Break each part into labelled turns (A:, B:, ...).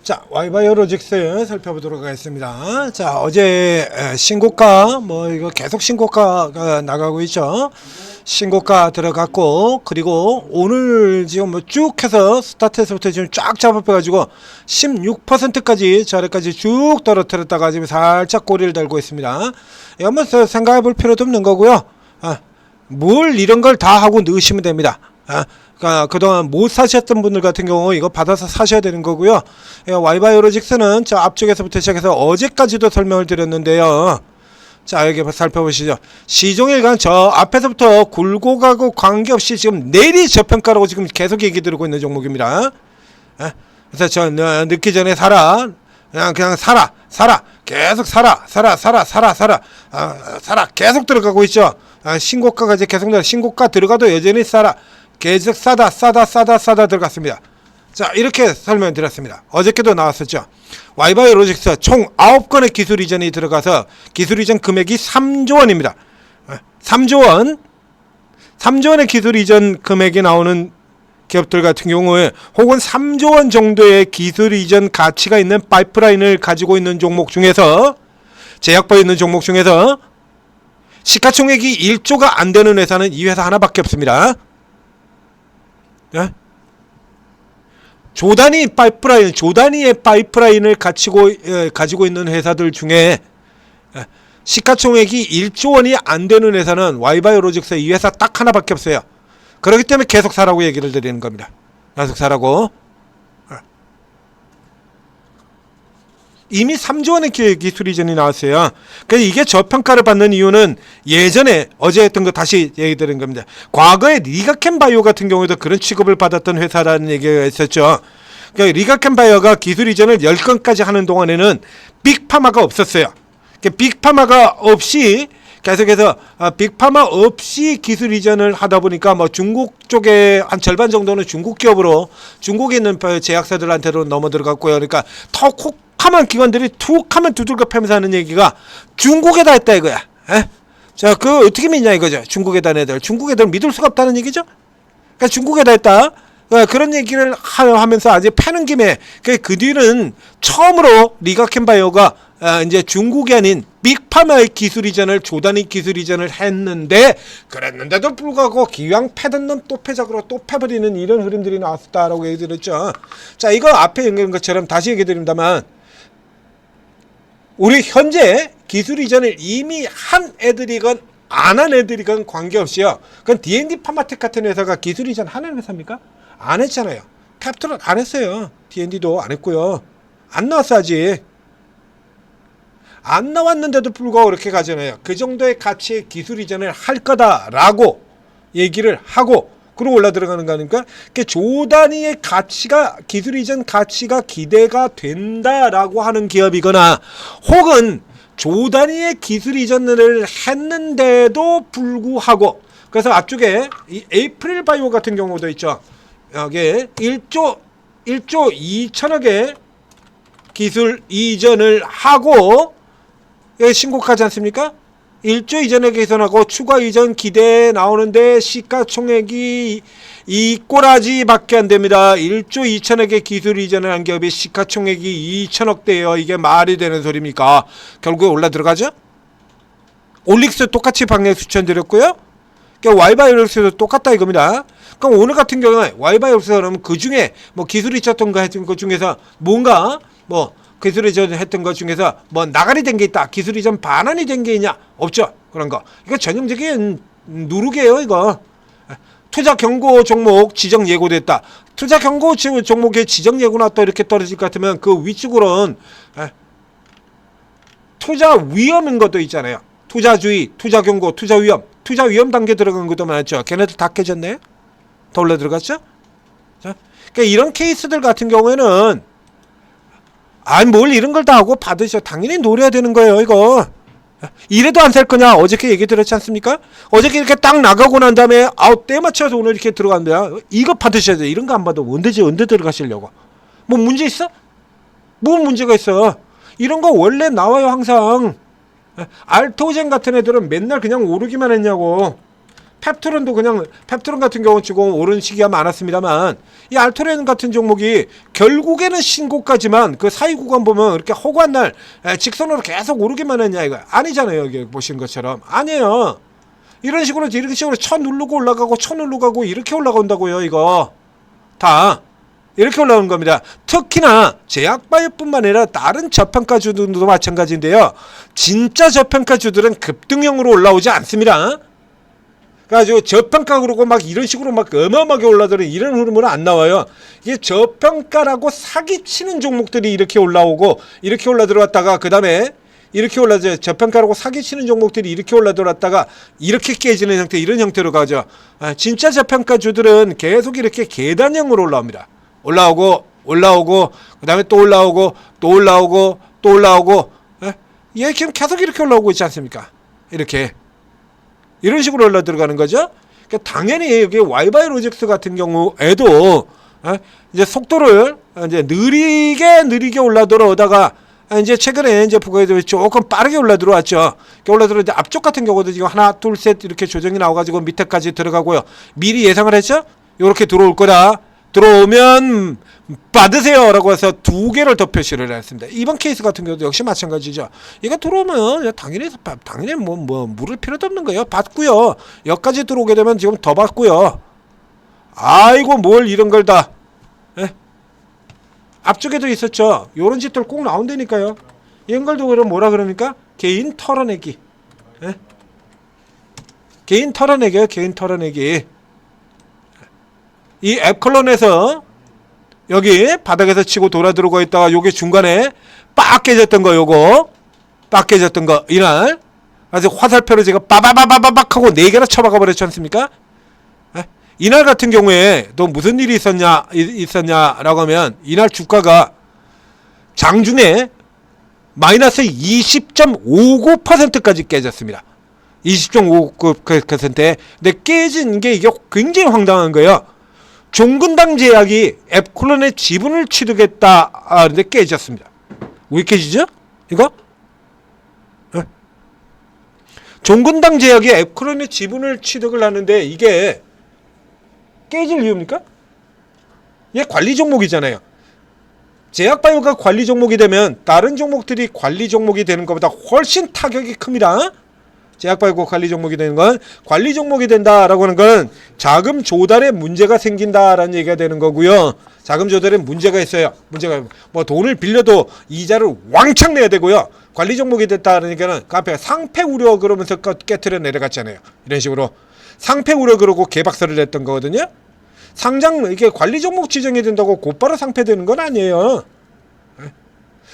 A: 자, 와이바이오로직스 살펴보도록 하겠습니다. 자, 어제 신고가 이거 계속 신고가가 나가고 있죠. 신고가 들어갔고, 그리고 오늘 지금 쭉 해서 스타트에서부터 지금 쫙 잡아가지고 16%까지 저래까지 쭉 떨어뜨렸다가 지금 살짝 꼬리를 달고 있습니다. 이거 한번 생각해 볼 필요도 없는 거고요. 뭘 이런 걸 다 하고 넣으시면 됩니다. 그러니까 그동안 못 사셨던 분들 같은 경우 이거 받아서 사셔야 되는 거고요. 와이바이오로직스는 저 앞쪽에서부터 시작해서 어제까지도 설명을 드렸는데요. 자, 여기 살펴보시죠. 시종일관 저 앞에서부터 굴고 가고 관계없이 지금 내리 저평가라고 지금 계속 얘기 드리고 있는 종목입니다. 그래서 저 늦기 전에 사라. 그냥 사라. 계속 사라. 계속 들어가고 있죠. 신고가가 이제 계속 신고가 들어가도 여전히 사라. 계속 싸다 들어갔습니다. 자, 이렇게 설명드렸습니다. 어저께도 나왔었죠. 와이바이오로직스 총 9건의 기술 이전이 들어가서 기술 이전 금액이 3조 원입니다. 3조 원의 기술 이전 금액이 나오는 기업들 같은 경우에 혹은 3조 원 정도의 기술 이전 가치가 있는 파이프라인을 가지고 있는 종목 중에서 제약바에 있는 종목 중에서 시가총액이 1조가 안 되는 회사는 이 회사 하나밖에 없습니다. 조단위의 파이프라인을 가지고 있는 회사들 중에 시가총액이 1조 원이 안 되는 회사는 와이바이오로직스 이 회사 딱 하나밖에 없어요. 그렇기 때문에 계속 사라고 얘기를 드리는 겁니다. 계속 사라고. 이미 3조 원의 기술 이전이 나왔어요. 그래서 이게 저평가를 받는 이유는 예전에 어제 했던 거 다시 얘기 드린 겁니다. 과거에 리가켄바이오 같은 경우에도 그런 취급을 받았던 회사라는 얘기가 있었죠. 그러니까 리가켄바이오가 기술 이전을 10건까지 하는 동안에는 빅파마가 없었어요. 그러니까 빅파마가 없이 계속해서 빅파마 없이 기술 이전을 하다 보니까 중국 쪽에 한 절반 정도는 중국 기업으로 중국에 있는 제약사들한테로 넘어 들어갔고요. 그러니까 더 콕하면 기관들이 툭 하면 두들겨 패면서 하는 얘기가 중국에다 했다 이거야. 자, 그거 어떻게 믿냐 이거죠. 중국에다 애들 믿을 수가 없다는 얘기죠. 그러니까 중국에다 했다. 그런 얘기를 하면서 아직 패는 김에 그 뒤는 처음으로 리가켄바이오가 이제 중국이 아닌 빅파마의 기술 이전을 조단위 기술 이전을 그랬는데도 불구하고 기왕 패던 놈 또 패작으로 또 패버리는 이런 흐름들이 나왔다라고 얘기 드렸죠. 자, 이거 앞에 얘기한 것처럼 다시 얘기 드립니다만 우리 현재 기술 이전을 이미 한 애들이건 안 한 애들이건 관계없이요. 그건 D&D 파마텍 같은 회사가 기술 이전 하는 회사입니까? 안 했잖아요. 캡틀은 안 했어요. D&D도 안 했고요. 안 나왔어 아직. 안 나왔는데도 불구하고 이렇게 가잖아요. 그 정도의 가치의 기술 이전을 할 거다라고 얘기를 하고 그러고 올라 들어가는 거 아닙니까? 조단위의 가치가 기술 이전 가치가 기대가 된다라고 하는 기업이거나 혹은 조단위의 기술 이전을 했는데도 불구하고 그래서 앞쪽에 이 에이프릴 바이오 같은 경우도 있죠. 여기 1조 2천억의 기술 이전을 하고 신고하지 않습니까? 1조 이전에 개선하고 추가 이전 기대 나오는데 시가총액이 이 꼬라지밖에 안 됩니다. 1조 2천억의 기술 이전을 한 기업이 시가총액이 2천억대예요. 이게 말이 되는 소리입니까? 결국에 올라 들어가죠? 올릭스 똑같이 방향 추천드렸고요. 와이바이오로직스도 똑같다 이겁니다. 그럼 오늘 같은 경우에 와이바이오로직스는 그 중에 기술이 있었던 거 했던 것 중에서 뭔가 기술 이전 했던 것 중에서 나가리 된 게 있다. 기술 이전 반환이 된 게 있냐? 없죠. 그런 거. 이거 전형적인 누르개예요, 이거. 투자 경고 종목 지정 예고됐다. 투자 경고 종목에 지정 예고 나왔다 이렇게 떨어질 것 같으면 그 위쪽으로는 투자 위험인 것도 있잖아요. 투자주의, 투자 경고, 투자 위험 단계 들어간 것도 많았죠. 걔네들 다 깨졌네. 더 올라 들어갔죠? 자, 그러니까 이런 케이스들 같은 경우에는 뭘 이런 걸 다 하고 받으셔. 당연히 노려야 되는 거예요, 이거. 이래도 안 살 거냐? 어저께 얘기 들었지 않습니까? 어저께 이렇게 딱 나가고 난 다음에 때 맞춰서 오늘 이렇게 들어간대야. 이거 받으셔야 돼. 이런 거 안 받으면 언제 들어가시려고. 문제 있어? 뭐 문제가 있어? 이런 거 원래 나와요, 항상. 알토젠 같은 애들은 맨날 그냥 오르기만 했냐고. 펩토론도 그냥 펩토론 같은 경우는 지금 오른 시기가 많았습니다만 이 알토렌 같은 종목이 결국에는 신고가지만 그 사이 구간 보면 이렇게 허구한 날 직선으로 계속 오르기만 했냐 이거 아니잖아요. 여기 보신 것처럼 아니에요. 이런 식으로 쳐 누르고 올라가고 쳐 누르고 가고 이렇게 올라간다고요. 이거 다 이렇게 올라오는 겁니다. 특히나 제약바이오뿐만 아니라 다른 저평가주들도 마찬가지인데요. 진짜 저평가주들은 급등형으로 올라오지 않습니다. 그래가지고 저평가 그러고 막 이런 식으로 막 어마어마하게 올라드는 이런 흐름은 안 나와요. 이게 저평가라고 사기치는 종목들이 이렇게 올라오고 이렇게 올라들어왔다가 그 다음에 이렇게 올라져 저평가라고 사기치는 종목들이 이렇게 올라들어왔다가 이렇게 깨지는 형태 이런 형태로 가죠. 진짜 저평가주들은 계속 이렇게 계단형으로 올라옵니다. 올라오고 그 다음에 또 올라오고 또 올라오고 또 올라오고 얘 지금 계속 이렇게 올라오고 있지 않습니까? 이렇게 이런 식으로 올라 들어가는 거죠. 그러니까 당연히 여기 와이바이로직스 같은 경우에도 이제 속도를 이제 느리게 올라 들어오다가 이제 최근에 이제 보고해도 조금 빠르게 올라 들어왔죠. 올라 들어 이제 앞쪽 같은 경우도 지금 하나, 둘, 셋 이렇게 조정이 나와가지고 밑에까지 들어가고요. 미리 예상을 했죠. 이렇게 들어올 거다. 들어오면 받으세요라고 해서 2개를 더 표시를 했습니다. 이번 케이스 같은 경우도 역시 마찬가지죠. 이거 들어오면 당연히 뭐 물을 필요도 없는 거예요. 받고요. 여기까지 들어오게 되면 지금 더 받고요. 아이고 뭘 이런 걸 다. 앞쪽에도 있었죠. 요런 짓들 꼭 나온다니까요. 이런 걸도 그럼 뭐라 그러니까 개인 털어내기. 개인 털어내기요. 개인 털어내기. 이 앱클론에서 여기 바닥에서 치고 돌아 들어오고 있다가 요게 중간에 빡 깨졌던 거 요거 빡 깨졌던 거 이날 아주 화살표로 제가 빠바바바박 하고 4개나 쳐박아 버렸지 않습니까? 이날 같은 경우에 또 무슨 일이 있었냐라고 하면 이날 주가가 장중에 마이너스 20.59%까지 깨졌습니다. 20.59%. 근데 깨진 게 이게 굉장히 황당한 거예요. 종근당 제약이 앱클론의 지분을 취득했다. 근데 깨졌습니다. 왜 깨지죠? 이거? 종근당 제약이 앱클론의 지분을 취득을 하는데 이게 깨질 이유입니까? 얘 관리 종목이잖아요. 제약바이오가 관리 종목이 되면 다른 종목들이 관리 종목이 되는 것보다 훨씬 타격이 큽니다. 제약바이오 관리 종목이 되는 건 관리 종목이 된다라고 하는 건 자금 조달에 문제가 생긴다라는 얘기가 되는 거고요. 자금 조달에 문제가 있어요. 문제가 뭐 돈을 빌려도 이자를 왕창 내야 되고요. 관리 종목이 됐다라니까는 그 앞에 상패 우려 그러면서 깨트려 내려갔잖아요. 이런 식으로 상패 우려 그러고 개박살을 냈던 거거든요. 상장 이게 관리 종목 지정이 된다고 곧바로 상패되는 건 아니에요.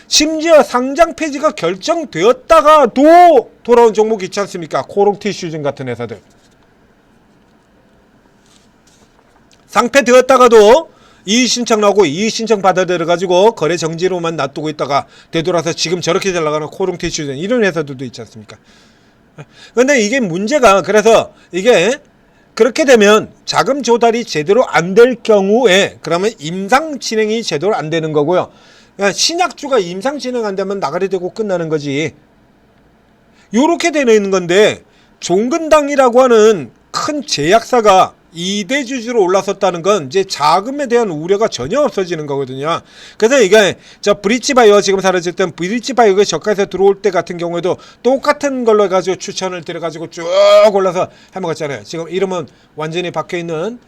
A: 심지어 상장 폐지가 결정되었다가도 돌아온 종목이 있지 않습니까? 코롱티슈진 같은 회사들. 상패되었다가도 이의신청 나오고 이의신청 받아들여가지고 거래 정지로만 놔두고 있다가 되돌아서 지금 저렇게 잘 나가는 코롱티슈진 이런 회사들도 있지 않습니까? 근데 이게 문제가 그래서 이게 그렇게 되면 자금 조달이 제대로 안 될 경우에 그러면 임상 진행이 제대로 안 되는 거고요. 신약주가 임상 진행 안 되면 나가리 되고 끝나는 거지. 요렇게 되는 건데 종근당이라고 하는 큰 제약사가 2대 주주로 올라섰다는 건 이제 자금에 대한 우려가 전혀 없어지는 거거든요. 그래서 이게 저 브릿지바이오 지금 사라졌던 브릿지바이오가 저가에서 들어올 때 같은 경우에도 똑같은 걸로 해가지고 추천을 드려가지고 쭉 올라서 해먹었잖아요. 지금 이름은 완전히 박혀있는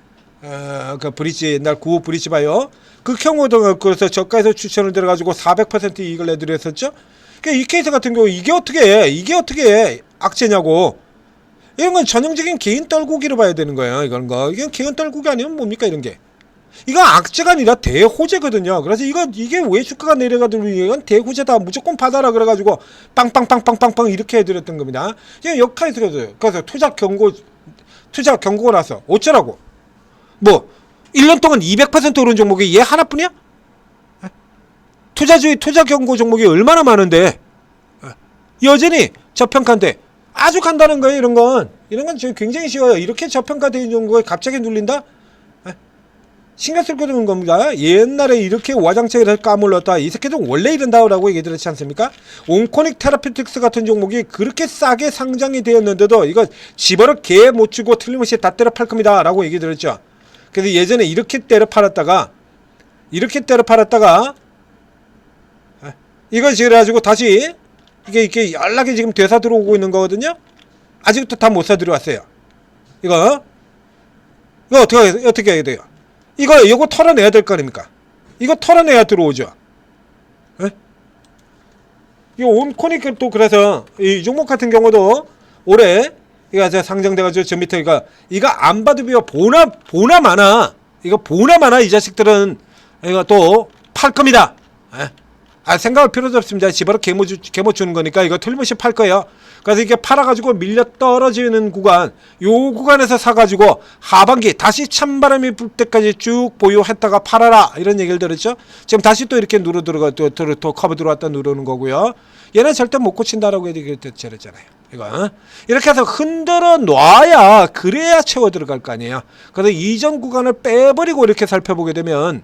A: 그 브릿지 옛날 구호 브릿지바이오 그 경우도 그래서 저가에서 추천을 들어가지고 400% 이익을 내드렸었죠. 그러니까 이 케이스 같은 경우 이게 어떻게 악재냐고. 이런 건 전형적인 개인 떨구기로 봐야 되는 거예요. 이건 이건 개인 떨구기 아니면 뭡니까 이런 게. 이건 악재가 아니라 대호재거든요. 그래서 이게 왜 주가가 내려가도 이건 대호재다 무조건 받아라 그래가지고 빵빵빵빵빵빵 이렇게 해드렸던 겁니다. 그냥 역할에서 그래서 투자 경고가 나서 어쩌라고. 뭐 1년 동안 200% 오른 종목이 얘 하나뿐이야? 투자 경고 종목이 얼마나 많은데 여전히 저평가인데 아주 간단한 거예요. 이런 건 굉장히 쉬워요. 이렇게 저평가된 종목에 갑자기 눌린다? 신경 쓸 거는 겁니다. 옛날에 이렇게 와장창을 까물렀다. 이 새끼들 원래 이런다고 얘기 들었지 않습니까? 온코닉 테라피틱스 같은 종목이 그렇게 싸게 상장이 되었는데도 이거 집어를 개 못 주고 틀림없이 다 때려 팔 겁니다. 라고 얘기 들었죠. 그래서 예전에 이렇게 때려 팔았다가 이거 지어가지고 다시 이게 연락이 지금 되사 들어오고 있는 거거든요. 아직도 다 못 사 들어왔어요. 이거 어떻게 해야 돼요? 이거 털어내야 될 거 아닙니까? 이거 털어내야 들어오죠. 에? 이 온코닉 또 그래서 이 종목 같은 경우도 올해 이거 상장돼가지고 저 밑에 이거 안 받으면 보나 마나 이 자식들은 이거 또 팔 겁니다. 에? 생각할 필요도 없습니다. 집어로 개못 주는 거니까 이거 틀림없이 팔 거예요. 그래서 이게 팔아가지고 밀려 떨어지는 구간, 요 구간에서 사가지고 하반기 다시 찬바람이 불 때까지 쭉 보유했다가 팔아라 이런 얘기를 들었죠. 지금 다시 또 이렇게 누르 들어가 또 커브 들어왔다 누르는 거고요. 얘는 절대 못 고친다라고 얘기했잖아요. 이거 이렇게 해서 흔들어 놔야 그래야 채워 들어갈 거 아니에요. 그래서 이전 구간을 빼버리고 이렇게 살펴보게 되면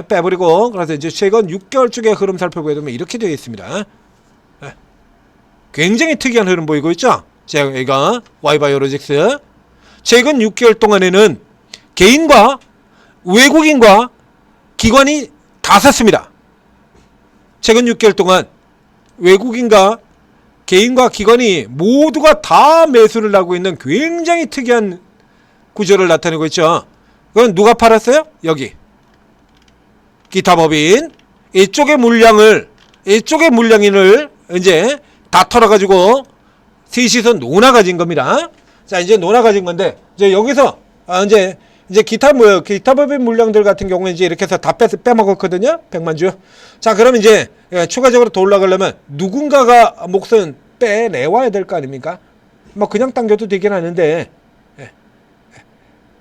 A: 빼버리고 그래서 이제 최근 6개월 쪽의 흐름 살펴보게 되면 이렇게 되어 있습니다. 굉장히 특이한 흐름 보이고 있죠. 제가 Y바이오로직스 최근 6개월 동안에는 개인과 외국인과 기관이 다 샀습니다. 최근 6개월 동안 외국인과 개인과 기관이 모두가 다 매수를 하고 있는 굉장히 특이한 구조를 나타내고 있죠. 그건 누가 팔았어요? 여기 기타 법인 이쪽의 물량인을 이제 다 털어가지고 셋이서 논아 가진 겁니다. 자, 이제 논아 가진 건데 이제 여기서 이제 기타 법인 물량들 같은 경우는 이제 이렇게 해서 다 빼먹었거든요. 100만 주. 자, 그럼 이제 추가적으로 더 올라가려면 누군가가 몫은 빼내와야 될 거 아닙니까? 뭐 그냥 당겨도 되긴 하는데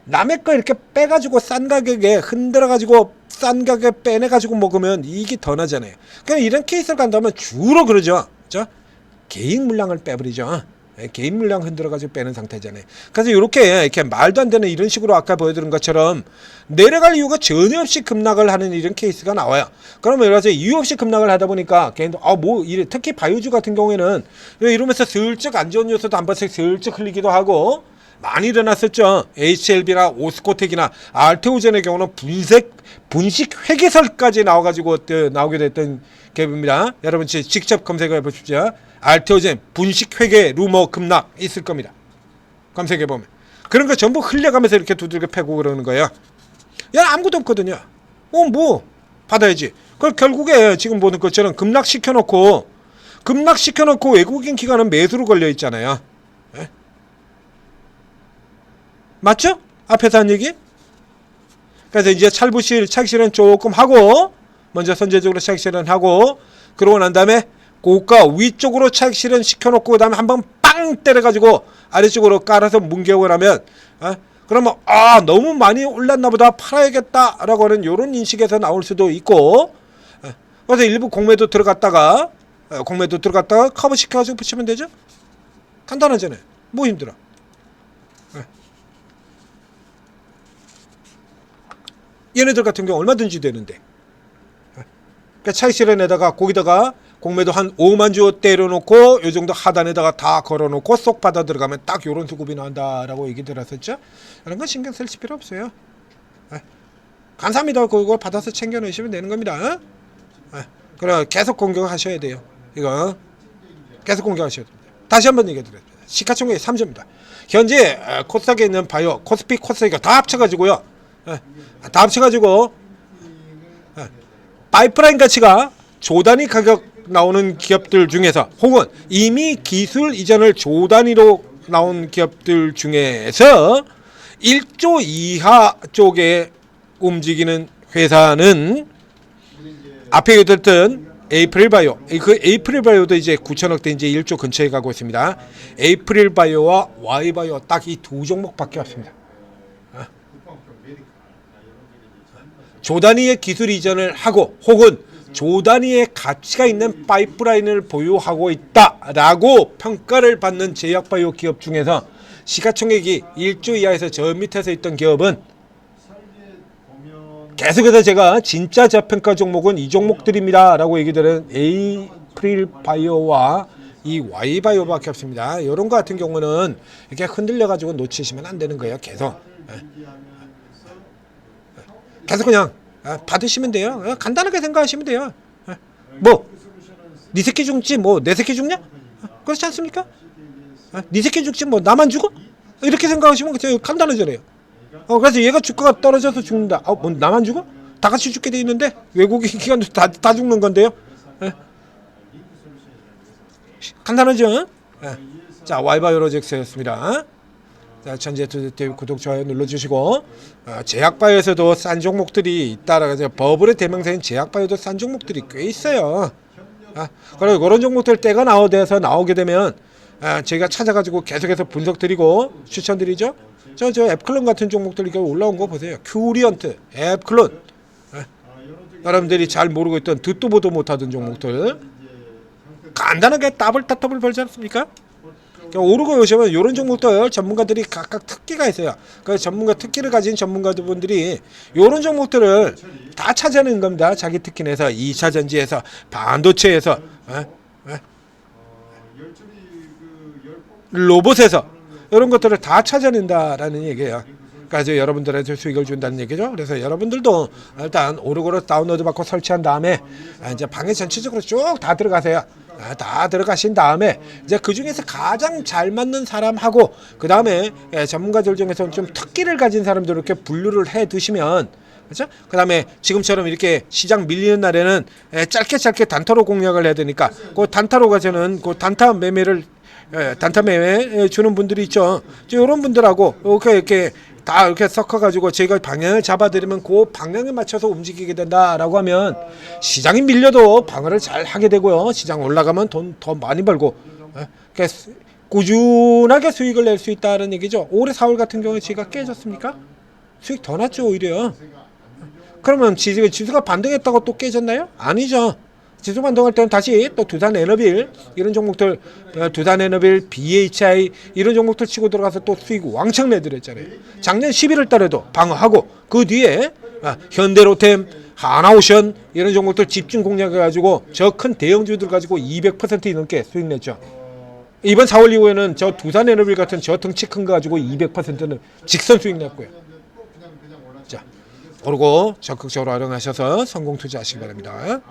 A: 남의 거 이렇게 빼가지고 싼 가격에 흔들어가지고 싼 가격에 빼내가지고 먹으면 이익이 더 나잖아요. 그냥 이런 케이스를 간다면 주로 그러죠. 그렇죠? 개인 물량을 빼버리죠. 개인 물량 흔들어가지고 빼는 상태잖아요. 그래서 이렇게 말도 안 되는 이런 식으로 아까 보여드린 것처럼 내려갈 이유가 전혀 없이 급락을 하는 이런 케이스가 나와요. 그러면 여러 가지 이유 없이 급락을 하다 보니까 개인도 특히 바이오주 같은 경우에는 이러면서 슬쩍 안 좋은 요소도 한 번씩 슬쩍 흘리기도 하고 많이 일어났었죠. HLB나 오스코텍이나 알테오젠의 경우는 분식 회계설까지 나와가지고 나오게 됐던 갭입니다. 여러분 직접 검색해 보십시오. 알테오젠 분식 회계 루머 급락 있을 겁니다. 검색해 보면 그런 거 전부 흘려가면서 이렇게 두들겨 패고 그러는 거예요. 야, 아무것도 없거든요. 뭐 받아야지. 그걸 결국에 지금 보는 것처럼 급락시켜놓고 외국인 기관은 매수로 걸려 있잖아요. 에? 맞죠? 앞에서 한 얘기? 그래서 이제 차익실현 조금 하고 먼저 선제적으로 차익실현 하고 그러고 난 다음에 고가 위쪽으로 차익실현 시켜놓고 그 다음에 한번 빵 때려가지고 아래쪽으로 깔아서 뭉개고 나면 그러면 너무 많이 올랐나 보다 팔아야겠다 라고 하는 이런 인식에서 나올 수도 있고 그래서 일부 공매도 들어갔다가 커버 시켜가지고 붙이면 되죠. 간단하잖아요. 뭐 힘들어. 얘네들 같은 경우 얼마든지 되는데 그러니까 차익실현에다가 거기다가 공매도 한 5만 주 때려놓고 요 정도 하단에다가 다 걸어놓고 쏙 받아 들어가면 딱 요런 수급이 나온다라고 얘기 들었었죠. 이런 건 신경 쓸 필요 없어요. 감사합니다. 그걸 받아서 챙겨내시면 되는 겁니다. 그래 계속 공격하셔야 돼요. 이거 계속 공격하셔야 됩니다. 다시 한번 얘기해 드립니다. 시가총액 3조입니다. 현재 코스닥에 있는 바이오, 코스피, 코스닥이 다 합쳐가지고요. 다 합쳐가지고 파이프라인 가치가 조 단위 가격 나오는 기업들 중에서 혹은 이미 기술 이전을 조 단위로 나온 기업들 중에서 1조 이하 쪽에 움직이는 회사는 앞에 얘기했던 에이프릴바이오, 그 에이프릴바이오도 이제 9천억대 이제 1조 근처에 가고 있습니다. 에이프릴바이오와 Y바이오 딱 이 두 종목밖에 없습니다. 조 단위의 기술 이전을 하고 혹은 조 단위의 가치가 있는 파이프라인을 보유하고 있다라고 평가를 받는 제약바이오 기업 중에서 시가총액이 1조 이하에서 저 밑에서 있던 기업은 계속해서 제가 진짜 저평가 종목은 이 종목들입니다 라고 얘기들은 에이프릴 바이오와 이 Y바이오밖에 없습니다. 이런 거 같은 경우는 이렇게 흔들려 가지고 놓치시면 안 되는 거예요. 계속 그냥 받으시면 돼요. 간단하게 생각하시면 돼요. 뭐 네 새끼 죽지 뭐 내 새끼 죽냐? 그렇지 않습니까? 네 새끼 죽지 뭐 나만 죽어? 이렇게 생각하시면 그냥 간단하잖아요. 그래서 얘가 주가가 떨어져서 죽는다. 뭐 나만 죽어? 다 같이 죽게 돼 있는데 외국인 기관도 다 죽는 건데요. 간단하죠? 자, Y바이오로직스였습니다. 자, 전재투자TV 구독, 좋아요 눌러주시고 제약바이오에서도 싼 종목들이 있다라고 해서 버블의 대명사인 제약바이오도 싼 종목들이 꽤 있어요. 그리고 그런 종목들 때가 나오게 되면 저희가 찾아가지고 계속해서 분석드리고 추천드리죠. 저 앱클론 같은 종목들 이거 올라온 거 보세요. 큐리언트, 앱클론. 여러분들이 잘 모르고 있던 듣도 보도 못하던 종목들 간단하게 더블 벌지 않습니까? 오르고 요즘은 이런 종목들 전문가들이 각각 특기가 있어요. 그 전문가 특기를 가진 전문가분들이 이런 종목들을 다 찾아내는 겁니다. 자기 특기 내서 2차 전지에서 반도체에서 로봇에서 이런 것들을 다 찾아낸다라는 얘기예요. 그래서 여러분들한테 수익을 준다는 얘기죠. 그래서 여러분들도 일단 오르고로 다운로드 받고 설치한 다음에 이제 방에 전체적으로 쭉 다 들어가세요. 다 들어가신 다음에 이제 그 중에서 가장 잘 맞는 사람하고 그 다음에 전문가들 중에서 좀 특기를 가진 사람들 이렇게 분류를 해 두시면 그렇죠? 그 다음에 지금처럼 이렇게 시장 밀리는 날에는 짧게 단타로 공략을 해야 되니까 그 단타로 가서는 그 단타 매매를 단타 매매 주는 분들이 있죠. 이런 분들하고 이렇게 다 이렇게 섞어가지고 저희가 방향을 잡아드리면 그 방향에 맞춰서 움직이게 된다라고 하면 시장이 밀려도 방어를 잘 하게 되고요. 시장 올라가면 돈 더 많이 벌고 그러니까 꾸준하게 수익을 낼 수 있다는 얘기죠. 올해 4월 같은 경우에 지수가 깨졌습니까? 수익 더 났죠 오히려. 그러면 지수가 반등했다고 또 깨졌나요? 아니죠. 지수 반등할 때는 다시 또 두산에너빌 이런 종목들 두산에너빌 BHI 이런 종목들 치고 들어가서 또 수익 왕창 내드렸잖아요. 작년 11월 달에도 방어하고 그 뒤에 현대로템 하나오션 이런 종목들 집중 공략해가지고 저 큰 대형주들 가지고 200% 넘게 수익 냈죠. 이번 4월 이후에는 저 두산에너빌 같은 저 덩치 큰 거 가지고 200%는 직선 수익 냈고요. 자, 오르고 적극적으로 활용하셔서 성공 투자하시기 바랍니다.